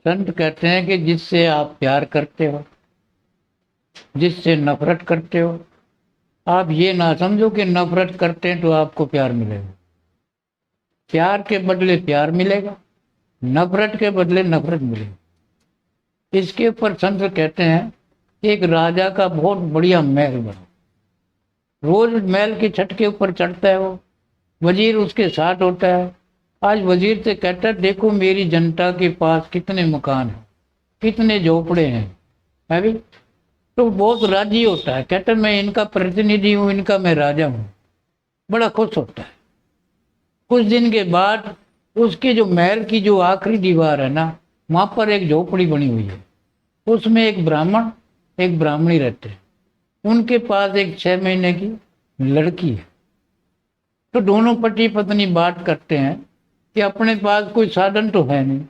संत कहते हैं कि जिससे आप प्यार करते हो, जिससे नफरत करते हो, आप ये ना समझो कि नफरत करते हैं तो आपको प्यार मिलेगा। प्यार के बदले प्यार मिलेगा, नफरत के बदले नफरत मिलेगी। इसके ऊपर संत कहते हैं, एक राजा का बहुत बढ़िया महल बना, रोज महल की छत के ऊपर चढ़ता है वो, वजीर उसके साथ होता है। आज वजीर से कहता है, देखो मेरी जनता के पास कितने मकान हैं, कितने झोपड़े हैं, है भी। तो बहुत राजी होता है, कहता है मैं इनका प्रतिनिधि हूँ, इनका मैं राजा हूँ, बड़ा खुश होता है। कुछ दिन के बाद उसके जो महल की जो आखिरी दीवार है ना, वहां पर एक झोपड़ी बनी हुई है। उसमें एक ब्राह्मण एक ब्राह्मणी रहते हैं। उनके पास एक 6 महीने की लड़की है। तो दोनों पति पत्नी बात करते हैं कि अपने पास कोई साधन तो है नहीं।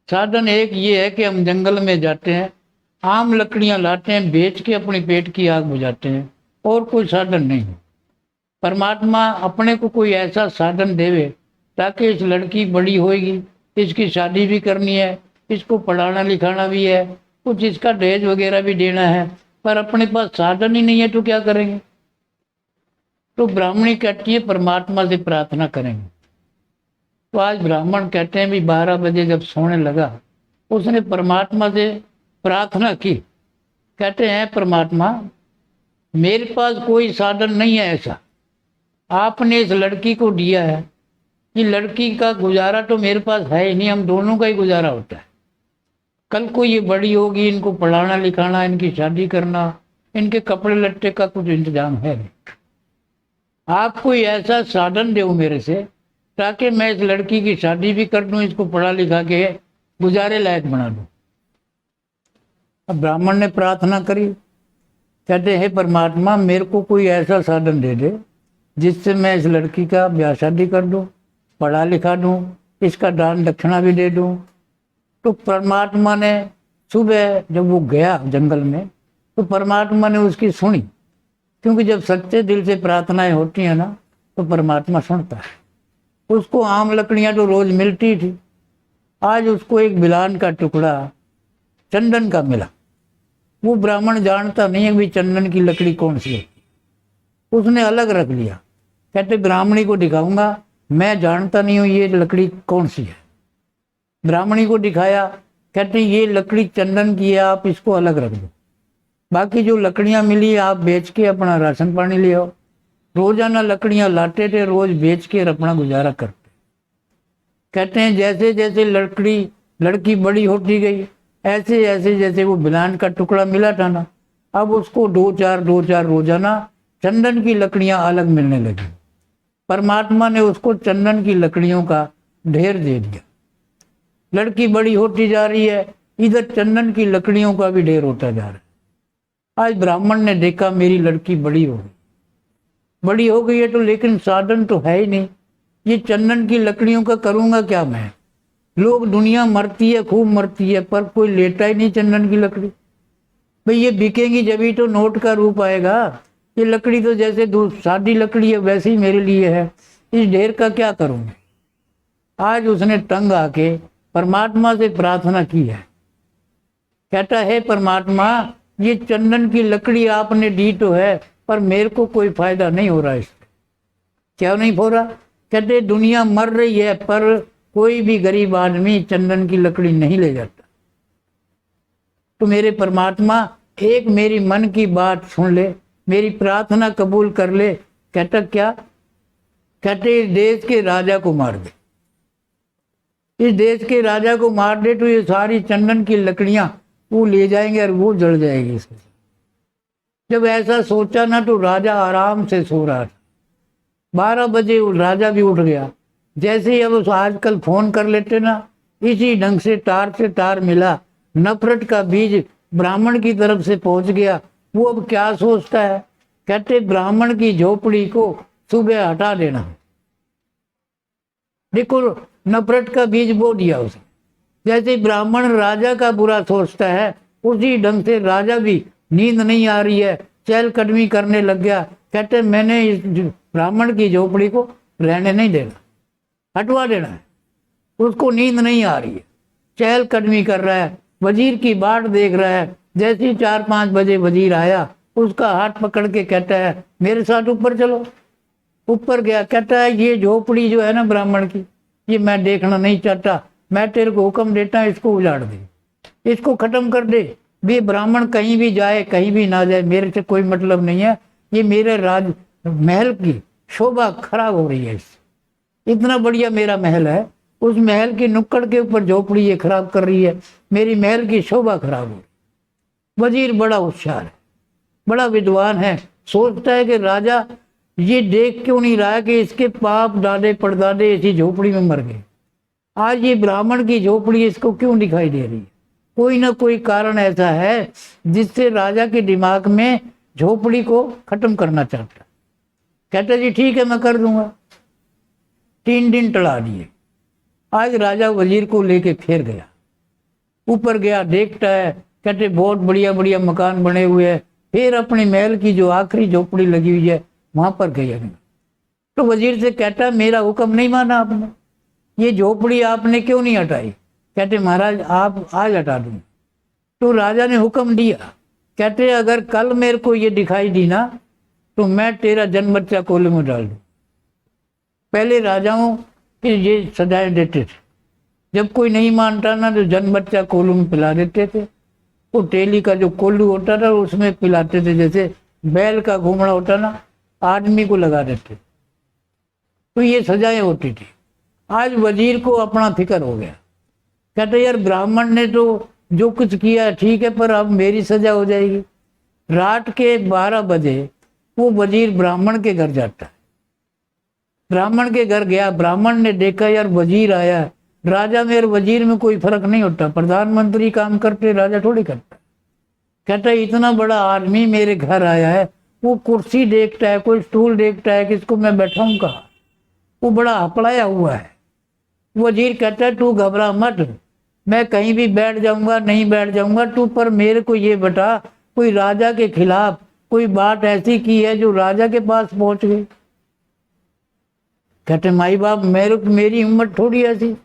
साधन एक ये है कि हम जंगल में जाते हैं, आम लकड़ियां लाते हैं, बेच के अपने पेट की आग बुझाते हैं, और कोई साधन नहीं है। परमात्मा अपने को कोई ऐसा साधन देवे ताकि इस लड़की बड़ी होगी, इसकी शादी भी करनी है, इसको पढ़ाना लिखाना भी है, कुछ इसका दहेज वगैरह भी देना है, पर अपने पास साधन ही नहीं है तो क्या करेंगे। तो ब्राह्मणी कहती है परमात्मा से प्रार्थना करेंगे। तो आज ब्राह्मण कहते हैं भी 12 बजे जब सोने लगा, उसने परमात्मा से प्रार्थना की। कहते हैं परमात्मा, मेरे पास कोई साधन नहीं है ऐसा, आपने इस लड़की को दिया है, ये लड़की का गुजारा तो मेरे पास है ही नहीं, हम दोनों का ही गुजारा होता है। कल को ये बड़ी होगी, इनको पढ़ाना लिखाना, इनकी शादी करना, इनके कपड़े लट्टे का कुछ इंतजाम है नहीं। आप कोई ऐसा साधन दो मेरे से ताकि मैं इस लड़की की शादी भी कर दूं, इसको पढ़ा लिखा के गुजारे लायक बना दूं। अब ब्राह्मण ने प्रार्थना करी, कहते हैं परमात्मा मेरे को कोई ऐसा साधन दे दे जिससे मैं इस लड़की का ब्याह शादी कर दूं, पढ़ा लिखा दूं, इसका दान दक्षिणा भी दे दूं। तो परमात्मा ने सुबह जब वो गया जंगल में, तो परमात्मा ने उसकी सुनी, क्योंकि जब सच्चे दिल से प्रार्थनाएं होती हैं ना तो परमात्मा सुनता है। उसको आम लकड़ियां तो रोज मिलती थी, आज उसको एक बिलान का टुकड़ा चंदन का मिला। वो ब्राह्मण जानता नहीं है भी चंदन की लकड़ी कौन सी है, उसने अलग रख लिया। कहते ब्राह्मणी को दिखाऊंगा, मैं जानता नहीं हूं ये लकड़ी कौन सी है। ब्राह्मणी को दिखाया, कहते ये लकड़ी चंदन की है, आप इसको अलग रख दो, बाकी जो लकड़ियां मिली आप बेच के अपना राशन पानी ले आओ। रोजाना लकड़ियां लाते थे, रोज बेच के अपना गुजारा करते। कहते हैं जैसे जैसे लड़की बड़ी होती गई, ऐसे ऐसे जैसे वो बिलान का टुकड़ा मिला था ना, अब उसको दो चार रोजाना चंदन की लकड़ियां अलग मिलने लगी। परमात्मा ने उसको चंदन की लकड़ियों का ढेर दे दिया। लड़की बड़ी होती जा रही है, इधर चंदन की लकड़ियों का भी ढेर होता जा रहा है। आज ब्राह्मण ने देखा मेरी लड़की बड़ी हो गई है तो, लेकिन साधन तो है ही नहीं, ये चंदन की लकड़ियों का करूंगा क्या मैं। लोग दुनिया मरती है, खूब मरती है, पर कोई लेता ही नहीं चंदन की लकड़ी। भाई ये बिकेंगी जब तो नोट का रूप आएगा। ये लकड़ी तो जैसे सादी लकड़ी है वैसे ही मेरे लिए है, इस ढेर का क्या करूंगा। आज उसने तंग आके परमात्मा से प्रार्थना की है। कहता है परमात्मा, ये चंदन की लकड़ी आपने दी तो है, पर मेरे को कोई फायदा नहीं हो रहा इससे। क्या नहीं हो रहा। कहते दुनिया मर रही है, पर कोई भी गरीब आदमी चंदन की लकड़ी नहीं ले जाता। तो मेरे परमात्मा एक मेरी मन की बात सुन ले, मेरी प्रार्थना कबूल कर ले। कहता क्या। कहते इस देश के राजा को मार दे, इस देश के राजा को मार दे तो ये सारी चंदन की लकड़ियां वो ले जाएंगे और वो जल जाएगी इसके। जब ऐसा सोचा ना तो राजा आराम से सो रहा था। 12 बजे राजा भी उठ गया। जैसे ही अब आजकल फोन कर लेते ना, इसी ढंग से तार मिला, नफरत का बीज ब्राह्मण की तरफ से पहुंच गया। वो अब क्या सोचता है। कहते ब्राह्मण की झोपड़ी को सुबह हटा देना। देखो नफरत का बीज बो दिया उसने। जैसे ब्राह्मण राजा का बुरा सोचता है, उसी ढंग से राजा भी नींद नहीं आ रही है, चहलकदमी करने लग गया। कहते मैंने इस ब्राह्मण की झोपड़ी को रहने नहीं देना, हटवा देना है, उसको नींद नहीं आ रही है। चहलकदमी कर रहा है, वजीर की बाट देख रहा है। जैसे ही 4-5 बजे वजीर आया, उसका हाथ पकड़ के कहता है मेरे साथ ऊपर चलो। ऊपर गया, कहता है ये झोपड़ी जो है ना ब्राह्मण की, ये मैं देखना नहीं चाहता, मैं तेरे को हुक्म देता हूँ इसको उजाड़ दे, इसको खत्म कर दे। भी ब्राह्मण कहीं भी जाए कहीं भी ना जाए, मेरे से कोई मतलब नहीं है, ये मेरे राज महल की शोभा खराब हो रही है इससे। इतना बढ़िया मेरा महल है, उस महल की नुक्कड़ के ऊपर झोपड़ी ये खराब कर रही है, मेरी महल की शोभा खराब हो रही। वजीर बड़ा होशियार है, बड़ा विद्वान है, सोचता है कि राजा ये देख क्यों नहीं रहा है कि इसके बाप दादे परदादे इसी झोपड़ी में मर गए, आज ये ब्राह्मण की झोपड़ी इसको क्यों दिखाई दे रही है। कोई ना कोई कारण ऐसा है जिससे राजा के दिमाग में झोपड़ी को खत्म करना चाहता। कहता जी ठीक है मैं कर दूंगा। 3 दिन टला दिए। आज राजा वजीर को लेके फिर गया, ऊपर गया, देखता है, कहते बहुत बढ़िया बढ़िया मकान बने हुए हैं। फिर अपने महल की जो आखिरी झोपड़ी लगी हुई है वहां पर गया। तो वजीर से कहता मेरा हुक्म नहीं माना आपने, ये झोपड़ी आपने क्यों नहीं हटाई। कहते महाराज आप आज हटा दूंगा। तो राजा ने हुक्म दिया, कहते अगर कल मेरे को ये दिखाई दी ना तो मैं तेरा जन्म बच्चा कोले में डाल दूं। पहले राजाओं के ये सजाएं देते थे, जब कोई नहीं मानता ना तो जन्म बच्चा कोल्हू में पिला देते थे। वो टेली का जो कोल्हू होता था उसमें पिलाते थे, जैसे बैल का घूमड़ा होता ना, आदमी को लगा देते। तो ये सजाएं होती थी। आज वजीर को अपना फिक्र हो गया, कहते यार ब्राह्मण ने तो जो कुछ किया ठीक है, पर अब मेरी सजा हो जाएगी। रात के 12 बजे वो वजीर ब्राह्मण के घर जाता है। ब्राह्मण के घर गया, ब्राह्मण ने देखा यार वजीर आया है। राजा में और वजीर में कोई फर्क नहीं होता, प्रधानमंत्री काम करते राजा थोड़ी करता। कहता इतना बड़ा आदमी मेरे घर आया है, वो कुर्सी देखता है, कोई स्टूल देखता है, किसको मैं बैठाऊं कहाँ, वो बड़ा हपड़ाया हुआ है। वजीर कहता है तू घबरा मत, मैं कहीं भी बैठ जाऊंगा, नहीं बैठ जाऊंगा तू, पर मेरे को ये बता कोई राजा के खिलाफ कोई बात ऐसी की है जो राजा के पास पहुंच गई। कहते माई बाप मेरी उम्र थोड़ी ऐसी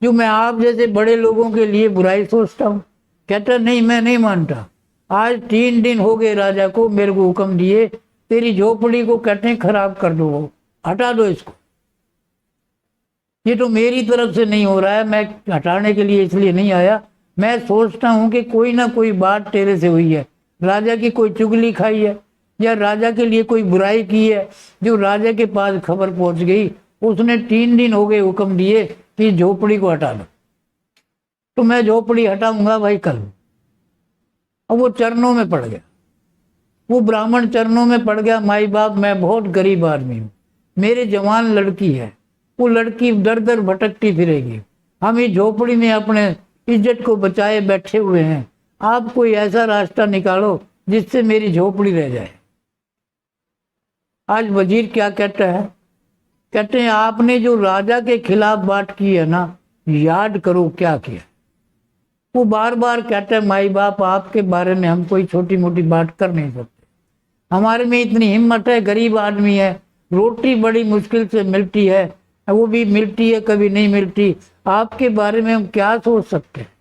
जो मैं आप जैसे बड़े लोगों के लिए बुराई सोचता हूँ। कहता नहीं मैं नहीं मानता, आज 3 दिन हो गए राजा को मेरे को हुक्म दिए तेरी झोपड़ी को कहते खराब कर दो, हटा दो इसको। ये तो मेरी तरफ से नहीं हो रहा है, मैं हटाने के लिए इसलिए नहीं आया, मैं सोचता हूँ कि कोई ना कोई बात तेरे से हुई है, राजा की कोई चुगली खाई है या राजा के लिए कोई बुराई की है जो राजा के पास खबर पहुंच गई। उसने 3 दिन हो गए हुक्म दिए कि झोपड़ी को हटा दो, तो मैं झोपड़ी हटाऊंगा भाई कल। अब वो चरणों में पड़ गया, वो ब्राह्मण चरणों में पड़ गया, माई बाप मैं बहुत गरीब आदमी हूँ, मेरे जवान लड़की है, वो लड़की दर दर भटकती फिरेगी, हम इस झोपड़ी में अपने इज्जत को बचाए बैठे हुए हैं, आप कोई ऐसा रास्ता निकालो जिससे मेरी झोपड़ी रह जाए। आज वजीर क्या कहता है, कहते हैं आपने जो राजा के खिलाफ बात की है ना, याद करो क्या किया। वो बार बार कहता है माई बाप आपके बारे में हम कोई छोटी मोटी बात कर नहीं सकते, हमारे में इतनी हिम्मत है, गरीब आदमी है, रोटी बड़ी मुश्किल से मिलती है, वो भी मिलती है कभी नहीं मिलती, आपके बारे में हम क्या सोच सकते हैं।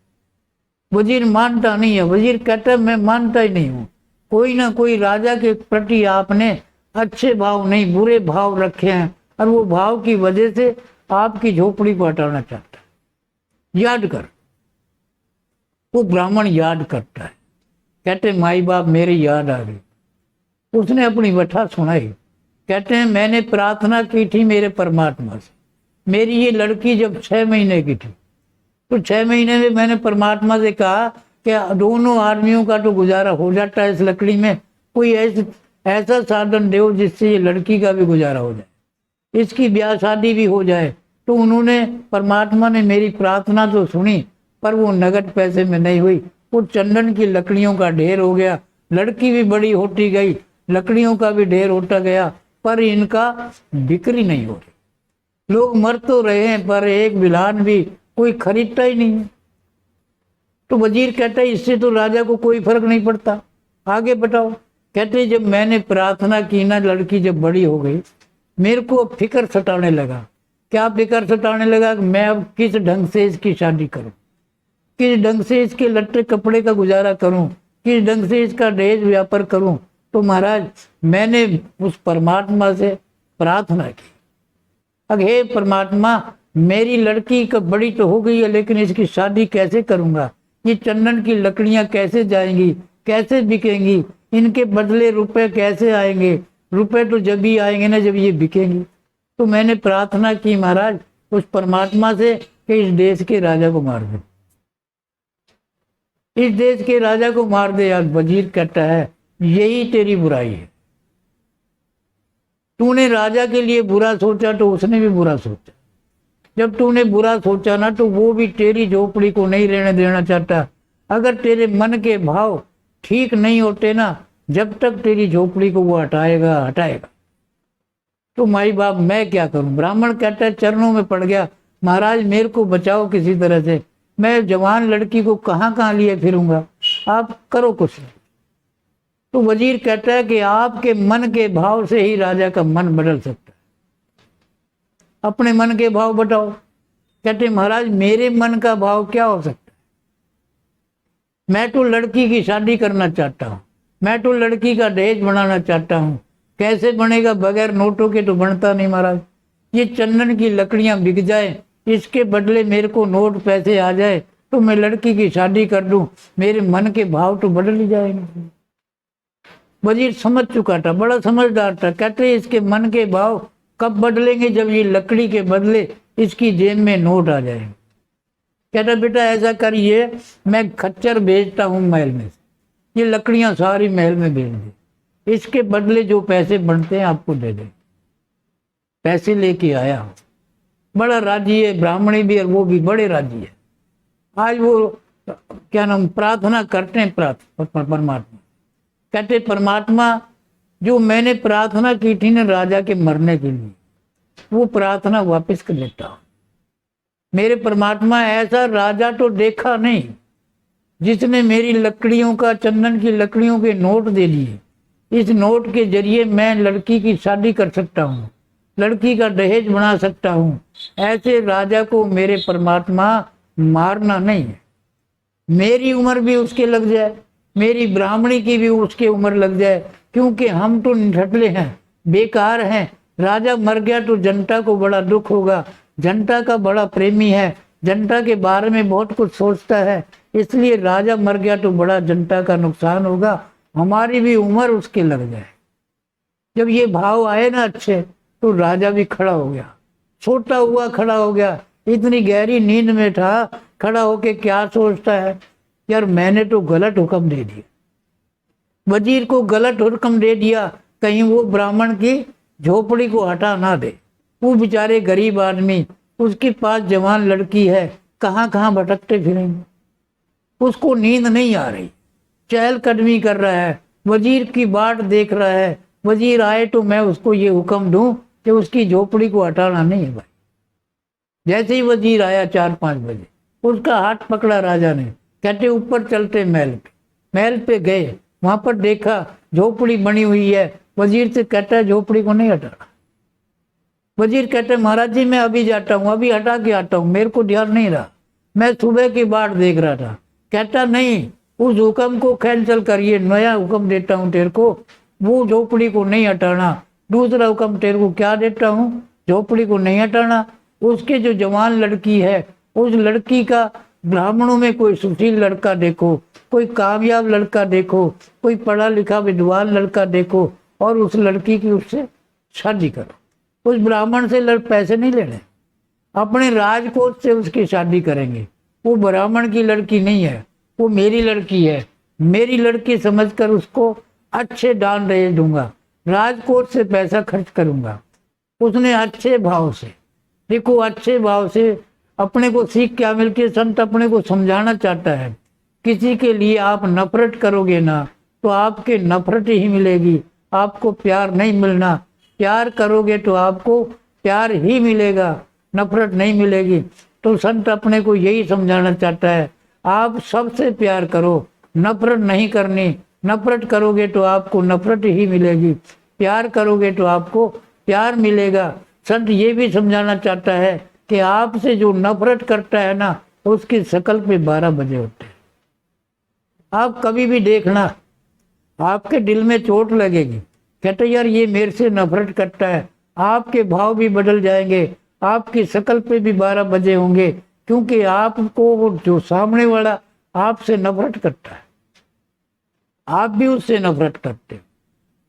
वजीर मानता नहीं है, वजीर कहता है मैं मानता ही नहीं हूँ, कोई ना कोई राजा के प्रति आपने अच्छे भाव नहीं बुरे भाव रखे हैं और वो भाव की वजह से आपकी झोपड़ी को हटाना चाहता है, याद कर। वो ब्राह्मण याद करता है, कहते माई बाप मेरे याद आ गई। उसने अपनी व्यथा सुनाई, कहते हैं मैंने प्रार्थना की थी मेरे परमात्मा से, मेरी ये लड़की जब 6 महीने की थी तो 6 महीने में मैंने परमात्मा से कहा कि दोनों आदमियों का तो गुजारा हो जाता है इस लकड़ी में, कोई ऐसा साधन दो जिससे ये लड़की का भी गुजारा हो जाए, इसकी ब्याह शादी भी हो जाए। तो उन्होंने परमात्मा ने मेरी प्रार्थना तो सुनी, पर वो नगद पैसे में नहीं हुई, वो चंदन की लकड़ियों का ढेर हो गया, लड़की भी बड़ी होती गई, लकड़ियों का भी ढेर होता गया, पर इनका बिक्री नहीं हो रही। लोग मर तो रहे हैं पर एक बिलान भी कोई खरीदता ही नहीं है। तो वजीर कहता है इससे तो राजा को कोई फर्क नहीं पड़ता, आगे बताओ। कहते जब मैंने प्रार्थना की ना, लड़की जब बड़ी हो गई, मेरे को अब फिक्र सताने लगा। क्या फिक्र सताने लगा? मैं अब किस ढंग से इसकी शादी करूं। किस ढंग से इसके लट्टे कपड़े का गुजारा करूं, किस ढंग से इसका दहेज व्यापार करूं। तो महाराज मैंने उस परमात्मा से प्रार्थना की, अब हे परमात्मा मेरी लड़की का बड़ी तो हो गई है, लेकिन इसकी शादी कैसे करूंगा, ये चंदन की लकड़ियां कैसे जाएंगी, कैसे बिकेंगी, इनके बदले रुपए कैसे आएंगे, रुपए तो जब भी आएंगे ना जब ये बिकेंगी। तो मैंने प्रार्थना की महाराज उस परमात्मा से कि इस देश के राजा को मार दे, इस देश के राजा को मार दे। यार वजीर कहता है यही तेरी बुराई है, तूने राजा के लिए बुरा सोचा तो उसने भी बुरा सोचा, जब तूने बुरा सोचा ना तो वो भी तेरी झोपड़ी को नहीं रहने देना चाहता। अगर तेरे मन के भाव ठीक नहीं होते ना, जब तक तेरी झोपड़ी को वो हटाएगा हटाएगा। तो माई बाप मैं क्या करूं। ब्राह्मण कहता है चरणों में पड़ गया, महाराज मेरे को बचाओ किसी तरह से, मैं जवान लड़की को कहाँ कहाँ लिए फिरूंगा, आप करो कुछ। तो वजीर कहता है कि आपके मन के भाव से ही राजा का मन बदल सकता है, अपने मन के भाव बताओ। कहते महाराज मेरे मन का भाव क्या हो सकता है, मैं तो लड़की की शादी करना चाहता हूँ, मैं तो लड़की का दहेज बनाना चाहता हूँ। कैसे बनेगा, बगैर नोटों के तो बनता नहीं महाराज। ये चंदन की लकड़ियां बिक जाए, इसके बदले मेरे को नोट पैसे आ जाए तो मैं लड़की की शादी कर दूं, मेरे मन के भाव तो बदल ही जाएंगे। वजीर समझ चुका था, बड़ा समझदार था। कहते इसके मन के भाव कब बदलेंगे, जब ये लकड़ी के बदले इसकी जेब में नोट आ जाएंगे। कहता बेटा ऐसा करिए, मैं खच्चर भेजता हूँ महल में से, ये लकड़ियां सारी महल में भेज दे, इसके बदले जो पैसे बनते हैं आपको दे दे। पैसे लेके आया, बड़ा राजी है, ब्राह्मणी भी और वो भी बड़े राजी है। आज वो क्या नाम प्रार्थना करते हैं परमात्मा, कहते परमात्मा जो मैंने प्रार्थना की थी ना राजा के मरने के लिए, वो प्रार्थना वापस कर लेता हूं। मेरे परमात्मा ऐसा राजा तो देखा नहीं जिसने मेरी लकड़ियों का, चंदन की लकड़ियों के नोट दे दिए। इस नोट के जरिए मैं लड़की की शादी कर सकता हूँ, लड़की का दहेज बना सकता हूँ। ऐसे राजा को मेरे परमात्मा मारना नहीं है। मेरी उम्र भी उसके लग जाए, मेरी ब्राह्मणी की भी उसके उम्र लग जाए, क्योंकि हम तो निठल्ले हैं, बेकार हैं। राजा मर गया तो जनता को बड़ा दुख होगा, जनता का बड़ा प्रेमी है, जनता के बारे में बहुत कुछ सोचता है, इसलिए राजा मर गया तो बड़ा जनता का नुकसान होगा, हमारी भी उम्र उसके लग जाए। जब ये भाव आए ना अच्छे, तो राजा भी खड़ा हो गया, सोता हुआ खड़ा हो गया, इतनी गहरी नींद में था, खड़ा होके क्या सोचता है, यार मैंने तो गलत हुक्म दे दिया, वजीर को गलत हुक्म दे दिया, कहीं वो ब्राह्मण की झोपड़ी को हटा ना दे। वो बेचारे गरीब आदमी, उसके पास जवान लड़की है, कहाँ कहाँ भटकते फिरेंगे, उसको नींद नहीं आ रही, चहलकदमी कर रहा है, वजीर की बाट देख रहा है, वजीर आए तो मैं उसको ये हुक्म दूं कि उसकी झोपड़ी को हटाना नहीं है भाई। जैसे ही वजीर आया 4-5 बजे, उसका हाथ पकड़ा राजा ने, कहते ऊपर चलते महल पे। महल पे गए, वहां पर देखा झोपड़ी बनी हुई है। वजीर से कहता है झोपड़ी को नहीं हटाना। वजीर कहते हैं महाराज जी मैं अभी जाता हूँ, अभी हटा के आता हूँ, मेरे को ध्यान नहीं रहा, मैं सुबह की बाट देख रहा था। कहता नहीं, उस हुक्म को कैंसिल करिए, नया हुक्म देता हूँ तेरे को, वो झोपड़ी को नहीं हटाना। दूसरा हुक्म तेरे को क्या देता हूँ, झोपड़ी को नहीं हटाना। उसके जो जवान लड़की है, उस लड़की का ब्राह्मणों में कोई सुशील लड़का देखो, कोई कामयाब लड़का देखो, कोई पढ़ा लिखा विद्वान लड़का देखो, और उस लड़की की उससे शादी करो। उस ब्राह्मण से पैसे नहीं लेने, अपने राजकोष से उसकी शादी करेंगे। वो ब्राह्मण की लड़की नहीं है, वो मेरी लड़की है, मेरी लड़की समझकर उसको अच्छे दान दहेज दूंगा, राजकोष से पैसा खर्च करूंगा। उसने अच्छे भाव से, देखो अच्छे भाव से अपने को सीख क्या मिलती है, संत अपने को समझाना चाहता है। किसी के लिए आप नफरत करोगे ना तो आपके नफरत ही मिलेगी, आपको प्यार नहीं मिलना। प्यार करोगे तो आपको प्यार ही मिलेगा, नफरत नहीं मिलेगी। तो संत अपने को यही समझाना चाहता है, आप सबसे प्यार करो, नफरत नहीं करनी। नफरत करोगे तो आपको नफरत ही मिलेगी, प्यार करोगे तो आपको प्यार मिलेगा। संत ये भी समझाना चाहता है कि आपसे जो नफरत करता है ना, उसकी शकल पे 12 बजे होते हैं। आप कभी भी देखना, आपके दिल में चोट लगेगी, कहते यार ये मेरे से नफरत करता है, आपके भाव भी बदल जाएंगे, आपकी शकल पे भी 12 बजे होंगे, क्योंकि आपको वो जो सामने वाला आपसे नफरत करता है, आप भी उससे नफरत करते हो।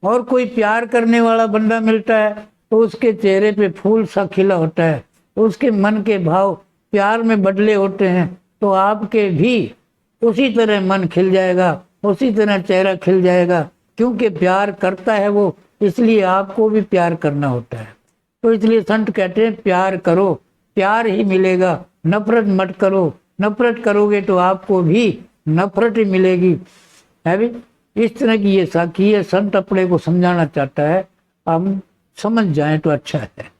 और कोई प्यार करने वाला बंदा मिलता है तो उसके चेहरे पे फूल सा खिला होता है, उसके मन के भाव प्यार में बदले होते हैं, तो आपके भी उसी तरह मन खिल जाएगा, उसी तरह चेहरा खिल जाएगा, क्योंकि प्यार करता है वो, इसलिए आपको भी प्यार करना होता है। तो इसलिए संत कहते हैं प्यार करो, प्यार ही मिलेगा, नफरत मत करो, नफरत करोगे तो आपको भी नफरत ही मिलेगी, है भी। इस तरह की ये साखी है, संत अपने को समझाना चाहता है, हम समझ जाएं तो अच्छा है।